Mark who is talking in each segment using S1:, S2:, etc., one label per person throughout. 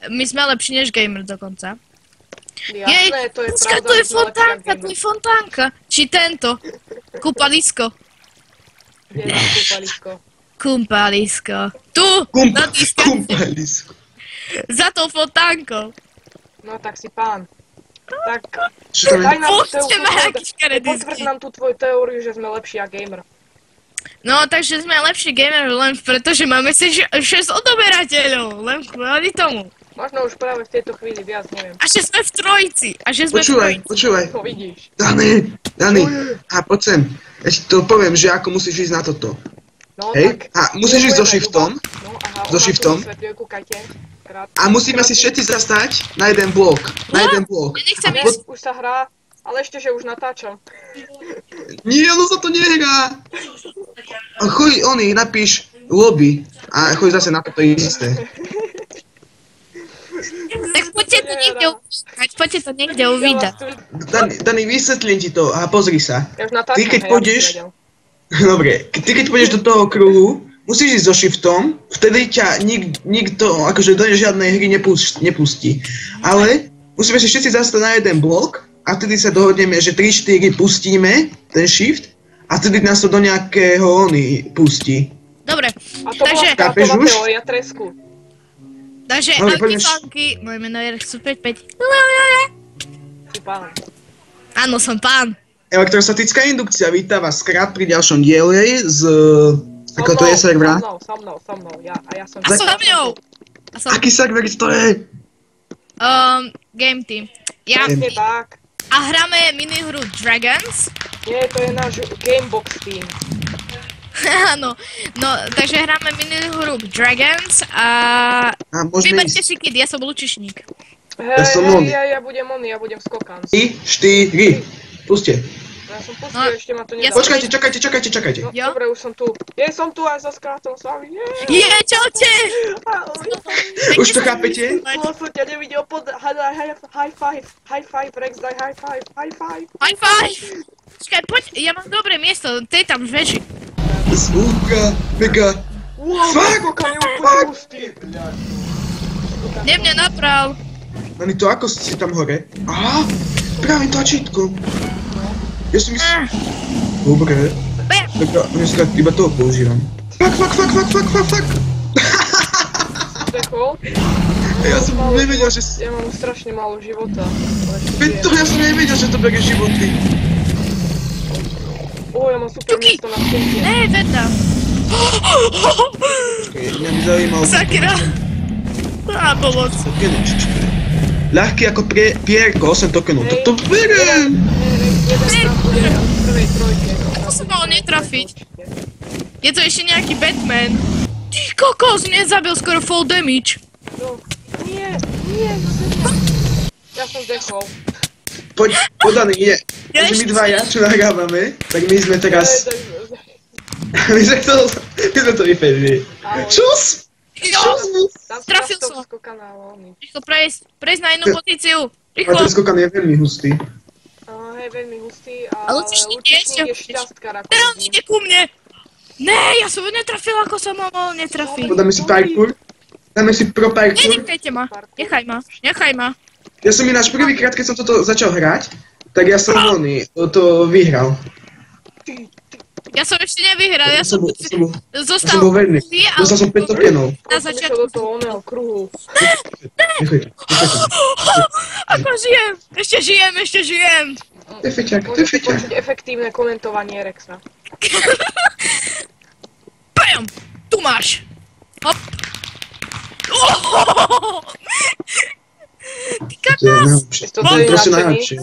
S1: my sme lepší než gamer dokonca.
S2: Jasné, to je
S1: Počkaj,
S2: pravda,
S1: to je
S2: že sme lepší ako
S1: fontánka, to
S2: gamer.
S1: je fontánka. Či tento. Kúpalisko.
S2: Kde je kúpalisko?
S1: Kúpalisko. Tu, na diskách.
S3: Kumpalisko.
S1: Za tou fontánkou.
S2: No tak si pán. Tak,
S3: Čo tam
S2: daj
S3: je?
S2: nám
S1: Pusťte ma, aký škaredý
S2: potvrď
S1: skin.
S2: nám tú tvoju teóriu, že sme lepší ako gamer.
S1: No, takže sme lepší gamer len preto, že máme 6 odoberateľov. Len kvôli tomu.
S2: Možno už práve v tejto chvíli viac, neviem.
S1: A že sme v trojici. A že sme v trojici.
S3: Počúvaj.
S2: To vidíš.
S3: Dani, a poď sem. Ja ti to poviem, že ako musíš ísť na toto.
S2: No
S3: Hej?
S2: tak.
S3: A musíš ísť so shiftom.
S2: No aha,
S3: So shiftom.
S2: Kúkajte.
S3: A musíme si všetci zastať na jeden blok. Na jeden blok.
S1: Ja nechcem
S2: Ne,
S1: ísť.
S2: už sa hrá, ale ešte, že už natáčam.
S3: Nie, no sa to nehrá. A choď, napíš lobby. A choď zase na toto isté.
S1: Tak poďte to niekde uvídať. Poďte to niekde uvídať.
S3: Dani, vysvetlím ti to a pozri sa.
S2: Ja už natáčam,
S3: Ty keď
S2: hej,
S3: pôjdeš...
S2: aby si vedel.
S3: Dobre, ty keď pôjdeš do toho kruhu, musíš ísť so shiftom, vtedy ťa nikto akože do žiadnej hry nepustí. Ale musíme si všetci zastať na jeden blok a vtedy sa dohodneme, že 3-4 pustíme ten shift a vtedy nás to do nejakého pustí.
S1: Dobre,
S2: A to bola
S1: takže,
S3: Chápeš
S2: startová
S3: už?
S2: teória tresku.
S3: Dobre, poďme
S1: Antifanky, moje meno je Rexu 55.
S2: Si pán.
S1: Áno, som pán.
S3: Elektrostatická indukcia víta vás krát pri ďalšom diele z... Ako to je servera?
S2: So mnou, ja som...
S1: A som za mňou. A som,
S3: Aký server to je?
S1: Game Team. Ja,
S2: Presne tak.
S1: a hráme minihru Dragons.
S2: Nie, to je náš Gamebox team.
S1: Áno, no, takže hráme minihru Dragons a...
S3: A môžeme
S1: Vyberte
S3: ísť.
S1: si kid, ja som lučišník.
S2: Hej,
S3: som on.
S2: ja budem skokan.
S3: 3, 4, puste.
S2: Ja som pustil,
S1: No,
S2: ešte ma to
S1: ja
S2: nedá.
S3: Čakajte.
S2: No,
S1: Jo?
S2: dobre, už som tu. Som tu aj so skrátom s vami.
S1: Čaute!
S3: Už to chápete?
S2: Dlho som ťa nevidel pod... High five, Rex, daj high five.
S1: High five! Počkaj, poď, ja mám dobré miesto, ty tam v veži.
S3: Zvúka, mega.
S2: Wow,
S3: Fuck!
S2: skokan je úplne hustý.
S1: Ne mňa naprav.
S3: Nani, to ako si tam hore? Aha, práve tlačítko. Ja som myslel... Dobre. Tak ja dneska iba toho používam. Fuck.
S2: Dechol?
S3: Ja som nevedel, že...
S2: Ja mám strašne málo života.
S3: Veď to, ja som nevedel, že to berie životy.
S2: Ja mám super
S1: Tuky!
S2: miesto na stente.
S1: Ne, vedľa.
S3: Mňa by zaujímalo...
S1: Sakra. Á, pomoc.
S3: Tokenučička. Ľahký ako pierko, 8 tokenov. Toto berem!
S2: Jeden tam bude v prvej trojke.
S1: To sa malo netrafiť. Je to ešte nejaký Batman. Ty kokos, mne zabil skoro full damage.
S2: No, nie. Ja som zdechol.
S3: Poď, Dani, nie.
S1: Ja
S3: Takže my
S1: ešte-
S3: dvaja, čo nahrávame, tak my sme teraz... My sme to vyfedili. Čus?
S1: Trafil som. Rýchlo prejsť na inú pozíciu.
S3: A
S1: Rýchlo.
S3: ten skokan je veľmi hustý.
S2: Hej, veľmi hustý,
S1: Ale
S2: ale
S1: lučišník
S2: lučišník je
S1: je
S2: šťastkár ako
S1: Teraz
S2: ľudí.
S1: ide ku mne. Ne, ja som ho netrafil, ako som ho mohol netrafiť.
S3: Podáme si parkour. Dáme si pro parkour.
S1: Nenechajte ma. Nechaj ma.
S3: Ja som ináč prvýkrát, keď som toto začal hrať, tak ja som to vyhral.
S1: Ja som ešte nevyhral, ja som zostal
S3: bol veľmi.
S1: druhý, ale
S3: Dostal som 5 tokenov.
S1: na
S2: Som išiel
S1: začiatku.
S2: do toho oného kruhu.
S3: Nechajte.
S1: Ako žijem? Ešte žijem.
S3: To je feťak.
S2: Môžete počuť efektívne komentovanie Rexa.
S1: Bam! Tu máš. Hop. Ty
S3: To je
S1: kakás.
S3: najlepšie.
S2: Toto
S3: To
S2: je
S3: je proste
S2: nadšený.
S3: najlepšie.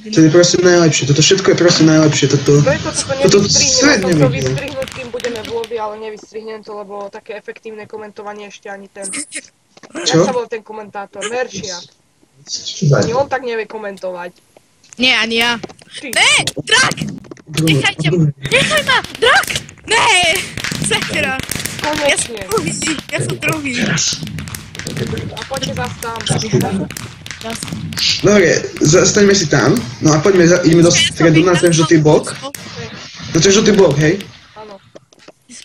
S3: To je proste najlepšie. Toto všetko je proste najlepšie. Toto
S2: Preto toto
S3: svet
S2: nevystrihnem, som to
S3: nevidel.
S2: vystrihnúť, kým budeme v lobby, ale nevystrihnem to, lebo také efektívne komentovanie ešte ani ten...
S3: Čo?
S2: Jak sa bol ten komentátor? Merchia. Ani on tak nevie komentovať.
S1: Nie, ani ja.
S2: Ty.
S1: Ne, drak! Nechajte ma. Nechaj ma, drak! Ne! Sakra.
S2: Konečne.
S1: Ja som druhý.
S2: A poďte zase tam.
S3: Dobre, zastaňme si tam. No a ideme do stredu na ten žltý blok. Na ten žltý blok, hej?
S2: Áno.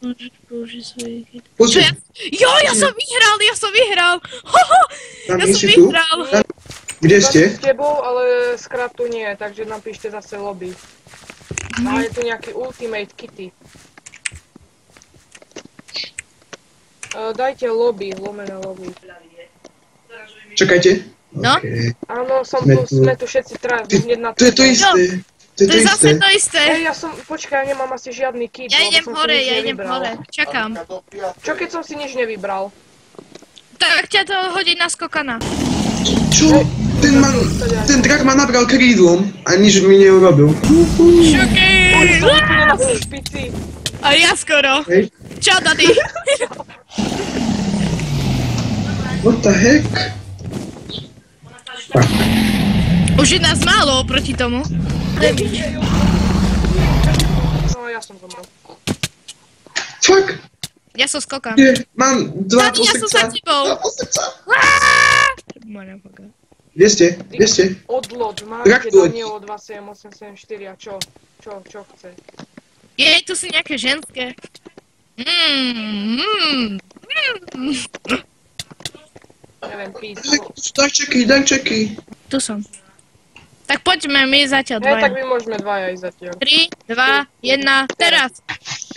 S1: Môžeš použiť svoje hity.
S3: Pozri,
S1: Jo, ja som vyhral! Hoho,
S3: tam
S1: ja
S3: nie
S1: som
S3: si tu?
S1: vyhral!
S3: Kde ste?
S2: S tebou, ale skrát tu nie, takže napíšte zase lobby. A je tu nejaký Ultimate Kitty. Dajte lobby, lomené lobby.
S3: Čakajte.
S1: No?
S3: Okay.
S2: Áno,
S3: Sme tu.
S2: sme tu všetci traja, hneď na
S3: To je to isté. To je
S1: To
S3: to
S1: je zase
S3: isté.
S1: to isté.
S2: Ja som, počkaj, ja nemám asi žiadny kit,
S1: Ja
S2: lebo
S1: idem
S2: som si
S1: hore,
S2: nič
S1: ja idem
S2: nevybral.
S1: hore. Čakám.
S2: Čo keď som si nič nevybral?
S1: Tak ťa to hodí na skokana.
S3: Čo? Ten drak ma nabral krídlom a nič mi neurobil.
S1: Šuky!
S2: Som úplne na špici.
S1: A ja skoro.
S3: Hej.
S1: Čau, daddy.
S3: What the heck? Fuck.
S1: Už je nás málo oproti tomu.
S2: No, ja som zomrel.
S3: Fuck.
S1: Ja som skokan.
S3: Nie, mám dva
S1: Daddy, ja som za tebou.
S3: Dva posrdca.
S1: Motherfucker.
S3: Kde ste? Kde ste?
S2: Odloď,
S3: Jak
S2: máte
S3: to?
S2: Daniel 27874 a čo? Čo chce?
S1: Jej, tu sú nejaké ženské.
S2: Neviem, písmo.
S3: Daj čeky.
S1: Tu som. Tak poďme my zatiaľ
S2: Hej, tak
S1: dvaja.
S2: my môžeme dvaja ísť zatiaľ.
S1: 3, 2, 1, teraz.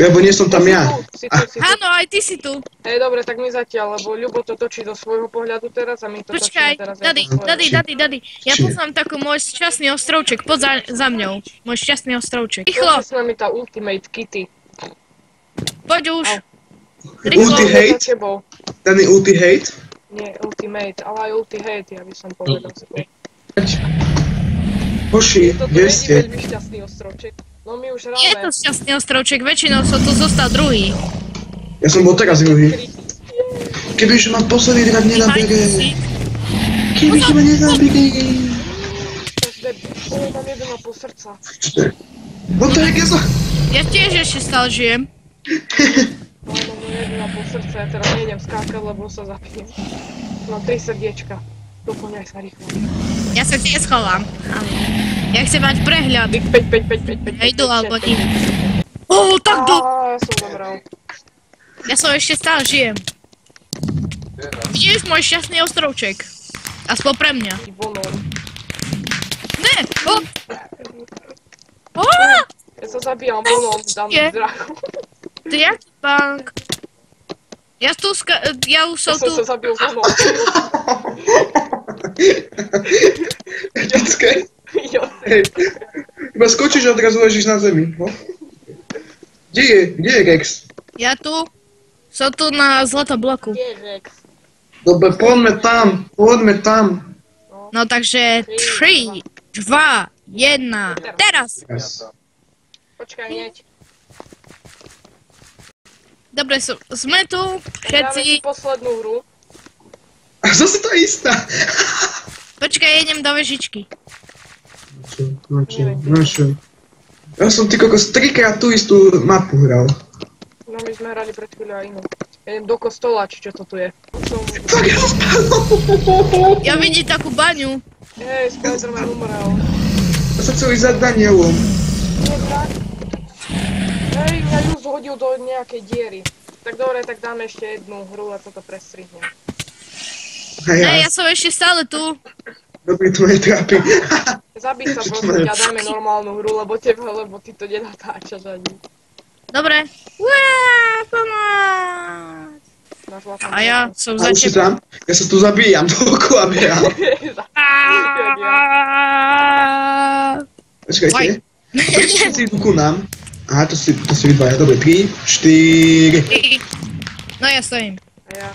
S3: Lebo nie som tam ja.
S2: Si tu.
S1: Áno, aj ty si tu.
S2: Hej, dobre, tak my zatiaľ, lebo Ľubo to točí do svojho pohľadu teraz a my to
S1: Počkaj,
S2: točíme teraz
S1: Daddy,
S2: do svojho.
S1: Daddy. Ja
S3: Či?
S1: poznám takú môj šťastný ostrovček, poď za mňou. Môj šťastný ostrovček.
S2: Poď
S1: Rýchlo,
S2: s nami tá Ultimate Kitty.
S1: poď už.
S3: Ulti
S1: Rýchlo.
S3: hate?
S2: Za tebou.
S3: Daný ulti hate?
S2: Nie, Ultimate, ale aj Ulti Hate, ja by som povedal skôr.
S3: Hoši,
S2: Toto
S3: kde
S2: není
S3: ste?
S2: veľmi šťastný ostrovček. No my už
S1: Nie je to
S2: hráme.
S1: šťastný ostrovček, väčšinou som tu zostal druhý.
S3: Ja som bol teraz druhý. Kebyže ma posledný drak nenabere. Kebyže ma nenabere.
S2: Mám 1,5 srdca.
S3: What the heck, ja som...
S1: Ja tiež ešte stále žijem.
S2: Ale mám 1,5 srdca, ja teraz nejdem skákať, lebo sa zapijem. Mám 3 srdiečka. Doplňaj sa rýchlo.
S1: Ja sa tiež schovám. Ja chcem mať prehľad.
S2: 5.
S1: Ja idú alebo nie. Ó, tak do...
S2: Ja som zomrel.
S1: Ja som ešte stále žijem. Vidíš môj šťastný ostrovček. Aspoň pre mňa.
S2: Vonom.
S1: Ne! Ó! Ó!
S2: Ja sa zabíjam vonom, dám
S1: Je.
S2: drachu.
S1: To je aký bank? Ja už som
S2: Ja som
S1: tu.
S2: sa zabil vonom.
S3: Etické.
S2: Jo.
S3: Hej. Iba skočíš a odrazu ležíš na zemi. No. Kde je? Kde je Rex?
S1: Ja tu. Som tu na zlatom bloku.
S2: Kde je Rex?
S3: Dobre, poďme tam.
S1: No takže 3, 2, 1. Teraz!
S3: Yes.
S2: Počkaj, hneď.
S1: Dobre, sme tu.
S2: Hráme si
S1: Všetci.
S2: poslednú hru.
S3: A zase tá istá.
S1: Počkaj, idem do vežičky.
S3: Čo? Ja som ty kokos 3-krát tú istú mapu hral.
S2: No my sme hrali pred chvíľou aj inú. Ja idem do kostola, či čo to tu je.
S3: Tak ja spadol.
S1: Ja vidím takú baňu.
S2: Hej, Spider-Man umrel.
S3: Ja sa chcel ísť za Danielom.
S2: Nie, tak. Hej, mňa ju zhodil do nejakej diery. Tak dobre, tak dáme ešte jednu hru a toto prestrihnem.
S3: A
S1: Ne,
S3: ja.
S1: ja som ešte stále tu.
S3: Dobre, to ma netrápi.
S2: Zabij sa prosím ťa, dajme normálnu hru, lebo ty to nenatáčaš ani.
S1: Dobre. Uá, pomoc.
S2: Máš vlastne
S1: A ja som
S3: A
S1: za
S3: už si
S1: tebou.
S3: tam? Ja sa tu zabíjam dookola behám. Počkajte. To všetci idú ku nám. Aha, to si vy dvaja. Dobre, 3, 4.
S1: No ja stojím.
S2: A ja.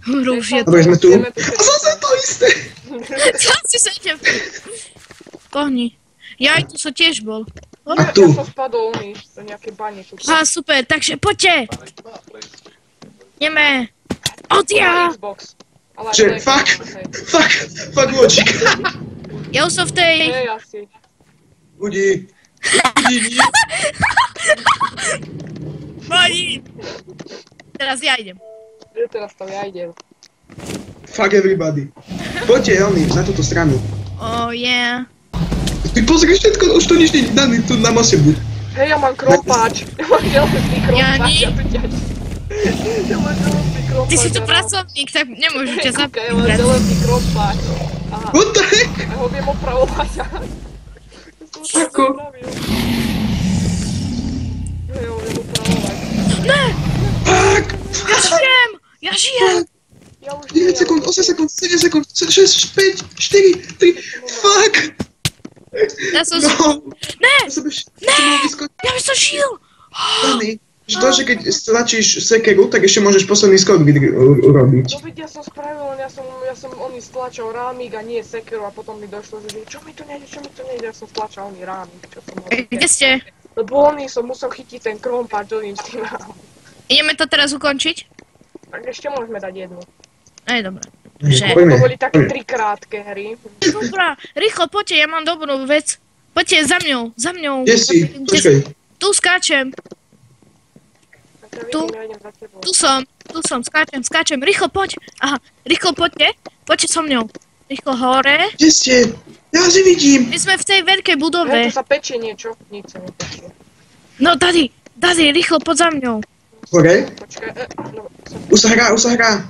S1: Už je to.
S3: Dobre, sme tu.
S2: Ideme tu
S3: A zase to isté.
S1: Čo si sa idem? Pohni. Ja aj tu som tiež bol.
S3: A tu.
S2: Ja som spadol do nejakej bane tu.
S1: Á, super, takže poďte. Ideme. Odia.
S2: Xbox. Ale aj
S3: Že,
S2: Play,
S3: fuck logic.
S1: Ja už som v tej...
S2: hej, asi.
S3: Budí.
S1: Pohni. Teraz ja idem.
S2: Teraz tam ja idem.
S3: Fuck everybody. Poďte, oni, na túto stranu.
S1: Oh yeah.
S3: Ty pozri všetko, už tu nič nie daný, tu na mose buď.
S2: Hej, ja mám krompáč. Ja mám železný krompáč.
S1: Jani?
S2: Ja tu ťa... Ja mám železný krompáč.
S1: Ty si tu
S2: ja mám-
S1: pracovník, tak nemôžu ťa
S2: Kúkaj, ja mám
S1: zabrať.
S2: železný krompáč. Aha,
S3: What the heck?
S2: ja ho viem opravovať. Ja som
S3: Ako?
S2: to opravil. Ja ho viem opravovať.
S1: Ne,
S3: Fuck!
S1: ja žijem! Ja žijem!
S2: Ja už
S3: 9 sekúnd, 8 sekúnd, 7 sekúnd, 6, 5, 4, 3, fuck!
S1: Ja som...
S3: No!
S1: Ne,
S3: Ja som mohol vyskočiť.
S1: ja by som žil!
S3: Dani, že to, že keď stlačíš sekeru, tak ešte môžeš posledný skok urobiť.
S2: No veď ja som spravil, len ja som oný stlačal rámik a nie sekeru a potom mi došlo, že čo mi to nejde, ja som stlačal oný rámik, čo som mohol.
S1: Kde ste?
S2: Lebo oný som musel chytiť ten krompáč oným s tým rámom.
S1: Ideme to teraz ukončiť?
S2: Tak ešte môžeme dať jednu.
S1: Aj dobré.
S2: To
S3: Poďme,
S2: boli také
S3: poďme.
S2: 3 krátke hry.
S1: Dobrá, rýchlo, poďte, ja mám dobrú vec. Poďte za mňou, za mňou.
S3: Kde si? Počkaj.
S1: Tu skáčem,
S2: Tak ja
S1: Tu.
S2: vidím, ja idem za tebou.
S1: tu som, skáčem, rýchlo poď. Aha, rýchlo poďte so mňou. Rýchlo hore.
S3: Kde ste? Ja vás nevidím.
S1: My sme v tej veľkej
S2: Hej,
S1: budove.
S2: tu sa pečie niečo. Nič sa nepečie.
S1: No, Daddy, rýchlo, poď za mňou.
S3: Hore?
S2: Počkaj, no,
S3: Už sa hrá.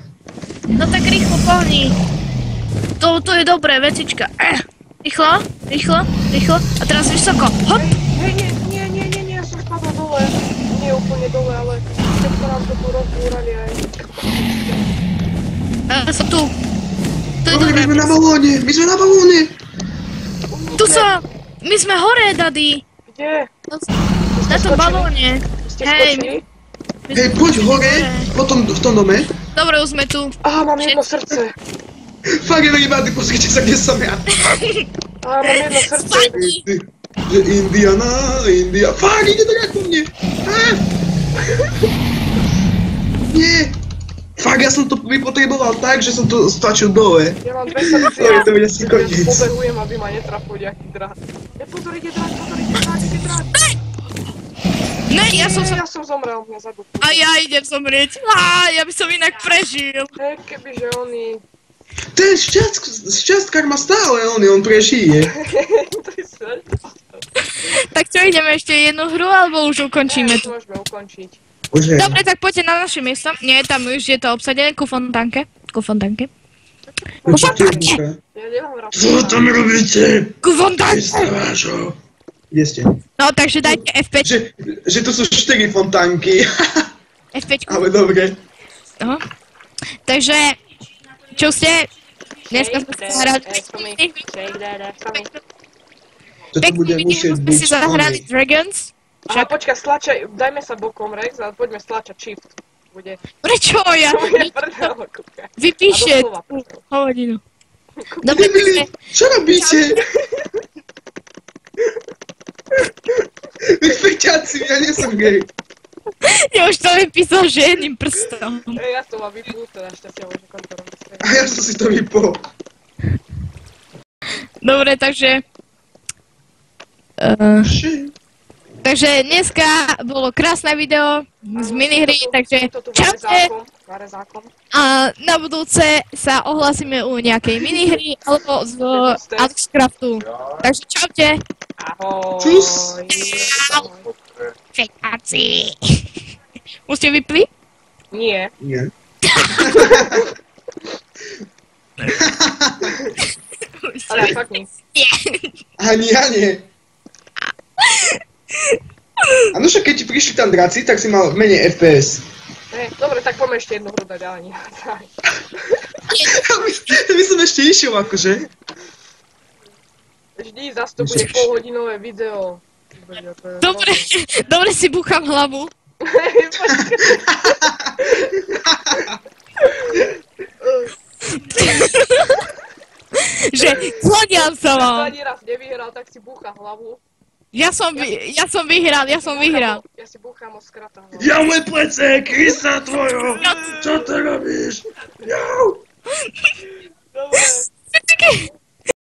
S1: No tak rýchlo pohni. To je dobré, vecička. Rýchlo. A teraz vysoko. Hop.
S2: hej, nie, ja som spadol dole. Nie úplne dole, ale všetko nám to tu rozbúrali aj.
S1: Som tu. To je
S3: Dobre,
S1: dobré.
S3: my sme na balóne.
S1: Tu som. My sme hore, Daddy.
S2: Kde?
S1: Na tom balóne.
S2: Ste
S1: Hej,
S2: skočili?
S1: My
S3: Hej,
S1: sme
S3: poď
S1: skočili
S3: hore, potom v tom dome.
S1: Dobre, už sme tu.
S2: Aha, mám jedno srdce.
S3: Fuck, everybody, pozrite sa, kde som ja.
S2: Aha, mám jedno srdce.
S1: Spadni.
S3: Že India. Fuck, ide to nejak po mne. Nie. Fuck, ja som to vypotreboval tak, že som to stlačil dole.
S2: Ja mám 2 srdce.
S3: To bude asi koniec.
S2: Pobehujem, aby ma netrafil nejaký drát. Pozor, ide drát.
S1: Ne, ja som sa...
S2: Ja som zomrel, mňa zadúpil.
S1: A ja idem zomrieť. Ja by som inak prežil.
S2: Hej, kebyže oni...
S3: Ten šťastkár má stále, on prežije.
S2: To je sranda.
S1: Tak čo, ideme ešte jednu hru, alebo už ukončíme tu?
S2: Môžeme ukončiť.
S3: Bože.
S1: Dobre, tak poďte na naše miesto. Nie, tam už je to obsadené ku fontánke.
S2: Ja nemám rád.
S3: Co tam robíte?
S1: Ku fontánke!
S3: Strážo. Kde ste?
S1: No, takže dajte F5.
S3: Že tu sú 4 fontánky.
S1: F5.
S3: Ale dobre.
S1: No. Takže, čo ste? Dneska sme sa zahrali.
S3: To tu bude musieť
S1: sme
S3: byť.
S1: si zahrali Dragons.
S2: Aha, počkaj, dajme sa bokom, Rex, ale poďme stlačať shift. Bude...
S1: Prečo ja?
S2: To bude prdel, kúkaj.
S1: Vypíše
S2: A doslova prdel.
S1: hodinu. Dobre,
S3: Debili, čo robíte? Vy feťáci, ja nie som gay.
S1: ja už to vypísal, že jedným prstom.
S2: Ja som ma vypnúť, našťastie môžem kontrolovať.
S3: A ja som si to vypol.
S1: Dobre, takže... Takže dneska bolo krásne video z minihry, takže čaute a na budúce sa ohlasíme u nejakej minihry alebo z Alexcraftu. Takže čaute.
S2: Ahoj.
S3: Čus.
S1: Fekáci. Už ste vypli?
S2: Nie.
S3: Nie.
S2: Ale fakt nie.
S3: Ani ja nie. A no však keď ti prišli tam draci, tak si mal menej FPS.
S2: Dobre, tak poďme ešte jednu hru dať, ale nie.
S3: My som ešte išiel akože.
S2: Vždy zase to bude polhodinové video.
S1: Dobre si búcham hlavu. Že kloniam sa vám.
S2: Ani raz nevyhral, tak si búcha hlavu.
S1: Ja som vyhral.
S2: Ja si búcham od skrata hlavu.
S3: Ja môj plece, krysa tvojo! Čo to robíš? Jau!
S2: Dobre.